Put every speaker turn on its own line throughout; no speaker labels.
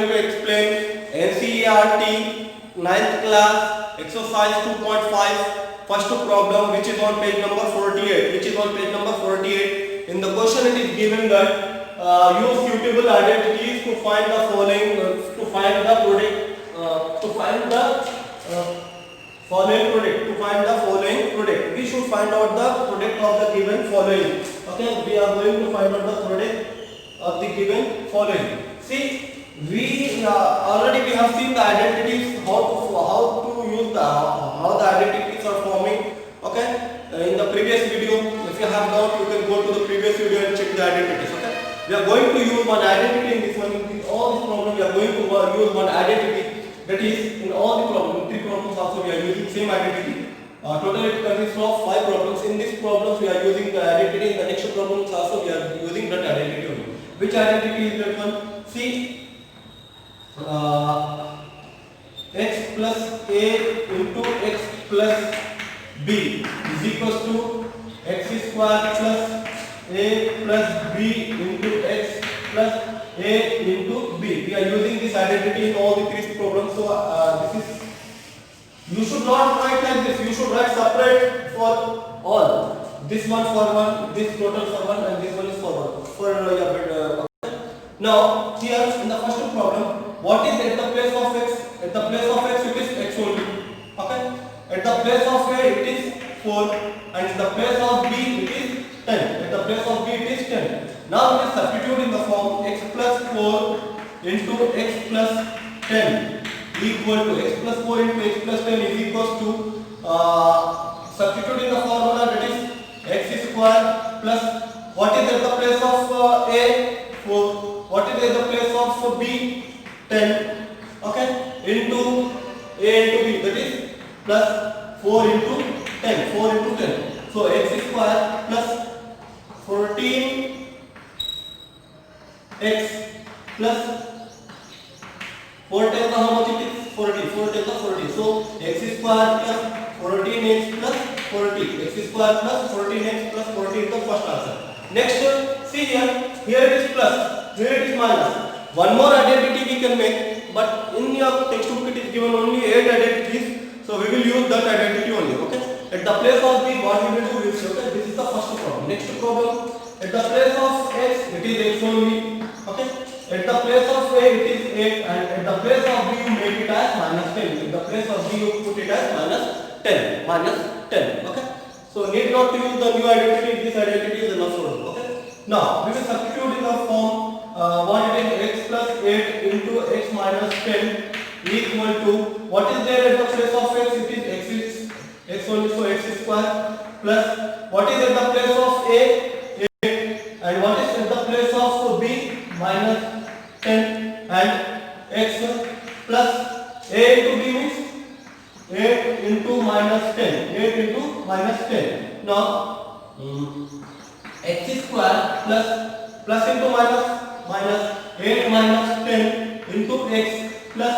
going to explain NCERT 9th class exercise 2.5 first problem, which is on page number 48. In the question it is given that use suitable identities to find the following following product. We should find out the product of the given following. Okay, we are going to find out the product of the given following. See, we already we have seen the identities, how the identities are forming. Okay, in the previous video, if you have doubt, you can go to the previous video and check the identities. Okay, we are going to use one identity in this one. In all these problems, we are going to use one identity. That is, in all the problems, 3 problems also we are using same identity. Total it consists of 5 problems. In these problems, we are using the identity. In the next problems also we are using that identity only. Which identity is that one? See, x plus a into x plus b is equals to x square plus a plus b into x plus a into b. We are using this identity in all the 3 problems. So this is, you should not write like this. You should write separate for all. This one for one, this total for one, and this one is for one. Now here in the first problem, what is at the place of x? At the place of x it is x only. Okay. At the place of a it is 4, and at the place of b it is 10. At the place of b it is 10. Now we substitute in the form x plus 4 into x plus 10 equal to x plus 4 into x plus 10 is equals to substitute in the formula, that is x square plus what is at the place of a 4, what is at the place of b 10, okay, into a into b, that is plus 4 into 10. So x square plus 14x plus 4 times how much it is? 40. 4 times 40. So x square plus 14x plus 40. X square plus 14x plus 40 is the first answer. Next, see here it is plus, here it is minus. One more identity we can make, but in your textbook it is given only 8 identities. So we will use that identity only. Okay. At the place of b, what we will do is, okay, this is the first problem. Next problem, at the place of x it is x only. Okay. At the place of a it is 8, and at the place of b you make it as minus 10. At the place of b you put it as minus 10. Okay. So need not to use the new identity. This identity is enough for you. Okay. Now we will substitute in the form what it is x plus 8 into x minus 10 equal to what is there at the place of x? It is x only, so x square plus what is at the place of a 8, and what is at the place of b minus 10, and x plus a into b means 8 into minus 10. 8 into minus 10. Now x square plus into minus 8 minus 10 into x plus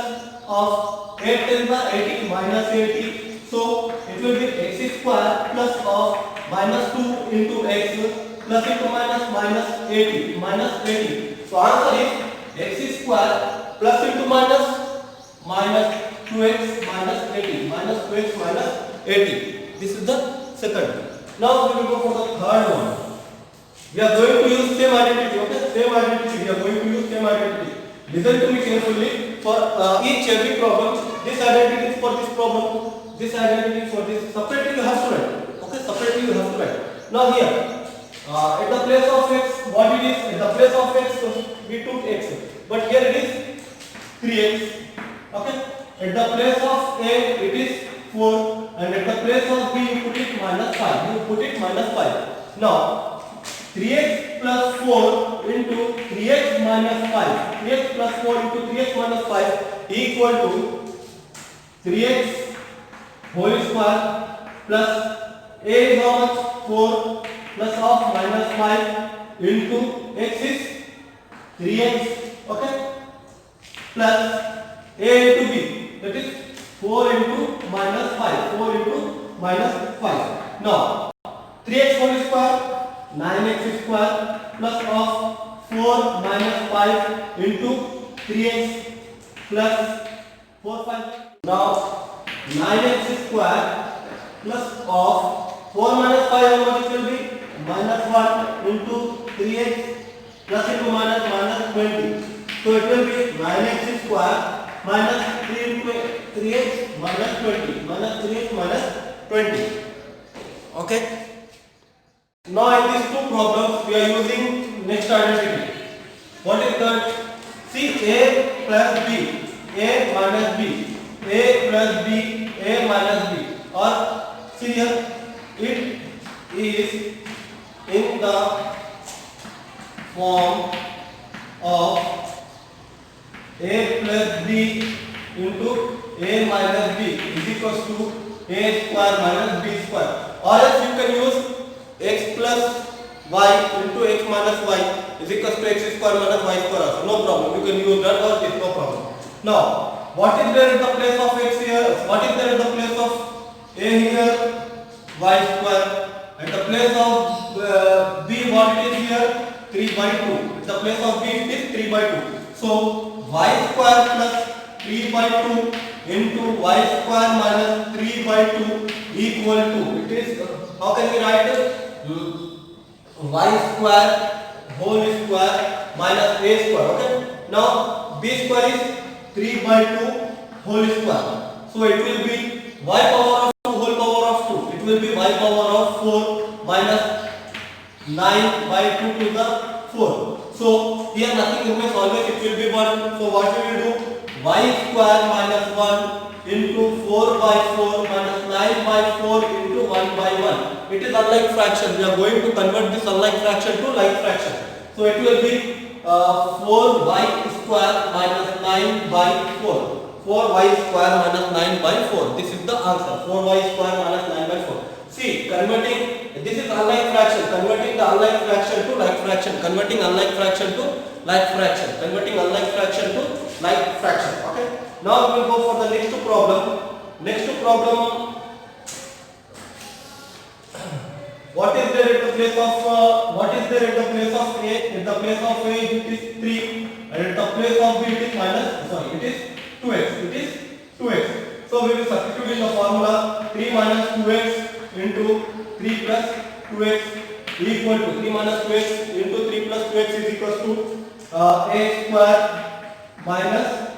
of 8 10 by 80 minus 80. So it will be x square plus of minus 2 into x plus into minus 80. So answer is x square plus into minus 2x minus 80. Minus 2x minus 80. This is the second. Now we will go for the third one. We are going to use same identity. Okay, same identity. We are going to use same identity. Listen to me carefully. For every problem, this identity is for this problem. This identity is for this. Separately you have to write. Okay, separately you have to write. Now here, at the place of x, what it is? At the place of x, so we took x, but here it is 3x. Okay. At the place of a, it is 4, and at the place of b, you put it minus 5. Now 3x plus 4 into 3x minus 5. 3x plus 4 into 3x minus 5 equal to 3x whole square plus a is how much? 4 plus of minus 5 into x is 3x. Okay. Plus a into b, that is 4 into minus 5. 4 into minus 5. Now 3x whole square 9x square plus of 4 minus 5 into 3x plus 4 5. Now 9x square plus of 4 minus 5, how much it will be? Minus 1 into 3x plus into minus minus 20. So it will be 9x square minus 3 into 3x minus 20 minus 3x minus 20. Okay. Now in these two problems we are using next identity. What is that? See, a plus b, a minus b, a plus b, a minus b. Or see here, it is in the form of a plus b into a minus b is equals to a square minus b square. Or else you can use x plus y into x minus y is equals to x square minus y square also. No problem. You can use that or this, no problem. Now, what is there in the place of x here? What is there in the place of a here? Y square. At the place of b, what it is here? 3 by 2. At the place of b, it is 3 by 2. So, y square plus 3 by 2 into y square minus 3 by 2 equal to, it is, how can we write it? Y square whole square minus a square. Okay. Now b square is 3 by 2 whole square. So it will be y power of 2 whole power of 2. It will be y power of 4 minus 9 by 2 to the 4. So here nothing remains, always it will be 1. So what will we do? Y square minus 1 into 4 by 4 minus 9 by 4 into 1 by 1. It is unlike fraction. We are going to convert this unlike fraction to like fraction. So it will be 4y square minus 9 by 4. 4y square minus 9 by 4. This is the answer. 4y square minus 9 by 4. See, converting, this is unlike fraction. Converting the unlike fraction to like fraction. Converting unlike fraction to like fraction. Converting unlike fraction to like fraction. Okay. Now we will go for the next problem. Next problem. What is there at the place of what is there at the place of a? At the place of a it is 3, and at the place of b it is minus. Sorry, it is 2x. It is 2x. So we will substitute in the formula 3 minus 2x into 3 plus 2x equal to 3 minus 2x into 3 plus 2x is equals to a square minus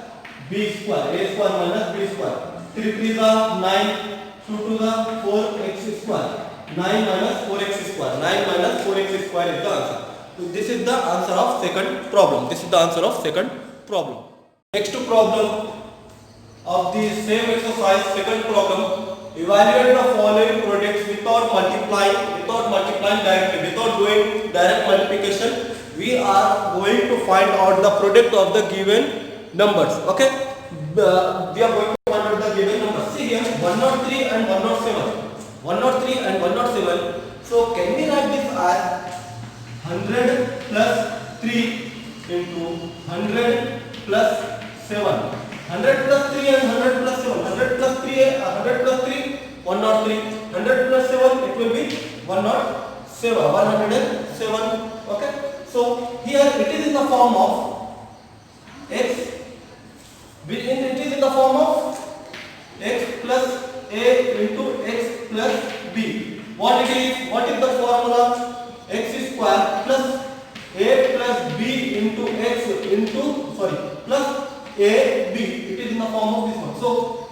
b square. A square minus b square. 3 3 are 9. 2 to the 4x square. 9 minus 4x square. 9 minus 4x square is the answer. So this is the answer of second problem. This is the answer of second problem. Next problem of the same exercise, second problem. Evaluate the following products without multiplying directly, without doing direct multiplication. We are going to find out the product of the given numbers. Okay, we are going to find out the given numbers. See here, 103 and 107. 103 and 107. So can we write this as 100 plus 3 into 100 plus 7. 100 plus 3 and 100 plus 7. 100 plus 3, 100 plus 3, 103. 100 plus 7, it will be 107. 107. Okay. So here it is in the form of x. It is in the form of x plus a into x plus b. What it is? What is the formula? X square plus a plus b into x into plus a b. It is in the form of this one. So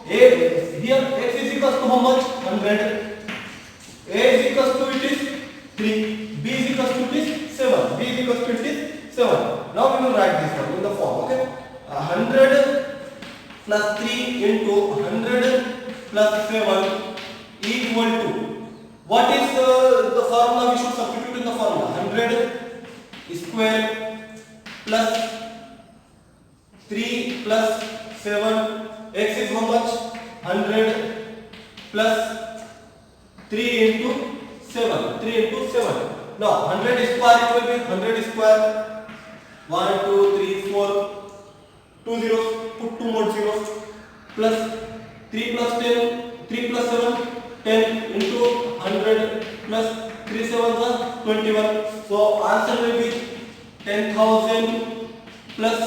a here x is equals to how much? 100. A is equals to it is 3. B is equals to it is 7. B is equals to it is 7. Now we will write this one in the form. Okay. 100 plus 3 into 100 plus 7 equal to, what is the formula we should substitute in the formula? 100 square plus 3 plus 7, x is how much? 100 plus 3 into 7. 3 into 7. Now 100 square, it will be 100 square. 1, 2, 3, 4. 2 zeros, put 2 more zeros, plus 3 plus 10, 3 plus 7, 10 into 100 plus 3 7s are 21. So answer will be 10,000 plus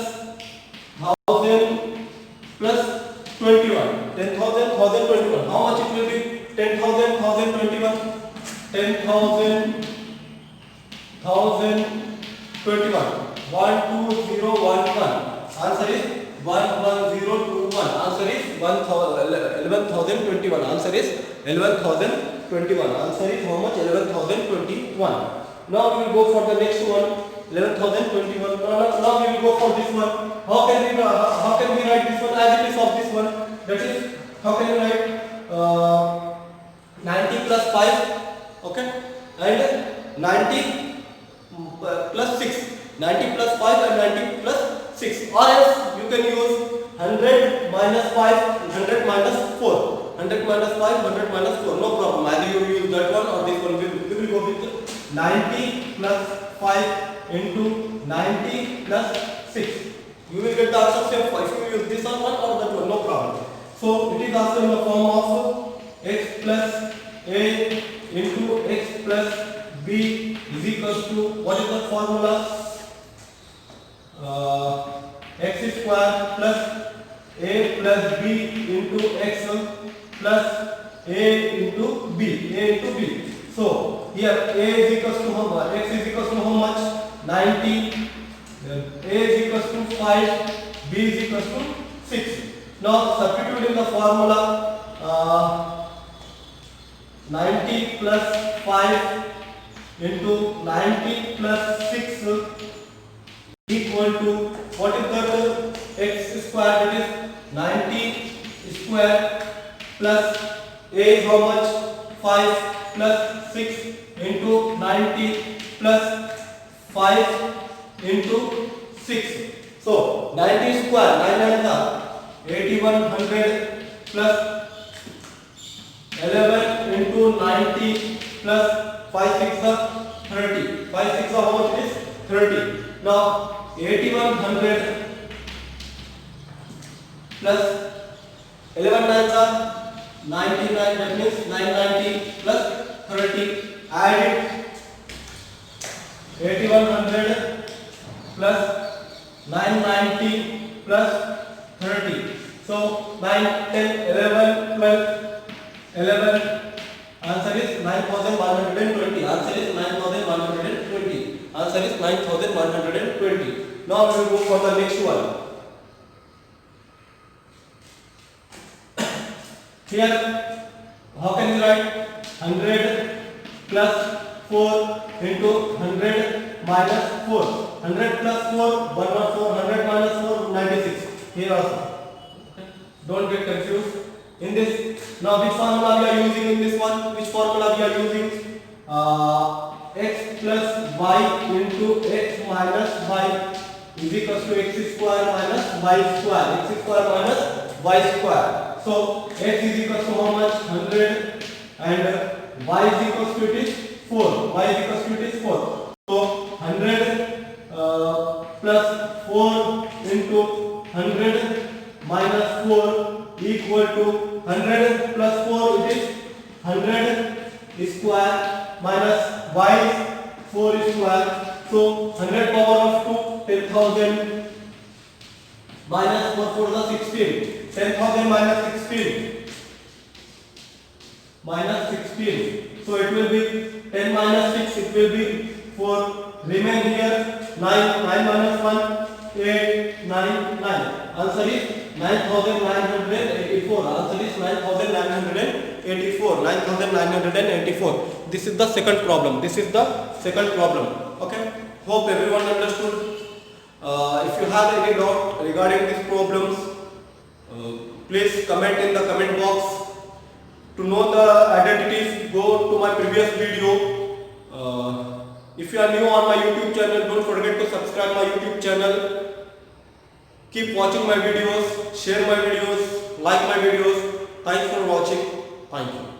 1000 1021. How much it will be? 10,000, 1021. 10,000, 1021. 12011. Answer is 11021. Answer is 11,021. Answer is 11,021. Answer is how much? 11,021. Now we will go for the next one. 11,021. Now we will go for this one. How can we write this one as it is of this one? That is, how can we write 90 plus 5, okay, and 90 plus 6. 90 plus 5 and 90 plus 6. Or else you can use 100 minus 5, 100 minus 4. 100 minus 5, 100 minus 4. No problem. Either you use that one or this one. We will go with 90 plus 5 into 90 plus 6. You will get the answer same if you use this one or that one. No problem. So it is also in the form of x plus a into x plus b is equals to, what is the formula? X square plus a plus b into x plus a into b. So here a is equals to how much? X is equals to how much? 90. A is equals to 5. B is equals to 6. Now substitute in the formula. 90 plus 5 into 90 plus 6 equal to, what is that? X square, that is 90 square plus a is how much? 5 plus 6 into 90 plus 5 into 6. So 90 square, 9 and 8100 plus 11 into 90 plus 5 6 are 30. 5 6 are how much is 30. Now 8100 plus 11 9s are 99. That means 990 plus 30. Add it. 8100 plus 990 plus 30. So 9, 10, 11, 12, 11. Answer is 9,120. Answer is 9,120. Answer is 9,120. Now we will go for the next one. Here, how can we write? 100 plus 4 into 100 minus 4. 100 plus 4, 104. 100 minus 4, 96. Here also. Don't get confused. In this, now which formula we are using in this one? Which formula we are using? X plus y into x minus y is equals to x square minus y square. X square minus y square. So x is equals to how much? 100 and y is equals to it is 4. Y is equals to it is 4. So 100 plus 4 into 100 minus 4 equal to 100 plus 4, it is 100 square minus y 4 square. So 100 power of 2, 10,000 minus 4 for the 16. 10,000 minus 16. Minus 16. So it will be 10 minus 6, it will be 4. Remain here 9. 9 minus 1, 8, 9, 9. Answer is 9,984. Answer is 9,984. 9,984. This is the second problem. Okay. Hope everyone understood. If you have any doubt regarding these problems, please comment in the comment box. To know the identities, go to my previous video. If you are new on my YouTube channel, don't forget to subscribe my YouTube channel. Keep watching my videos, share my videos, like my videos. Thanks for watching. Thank you.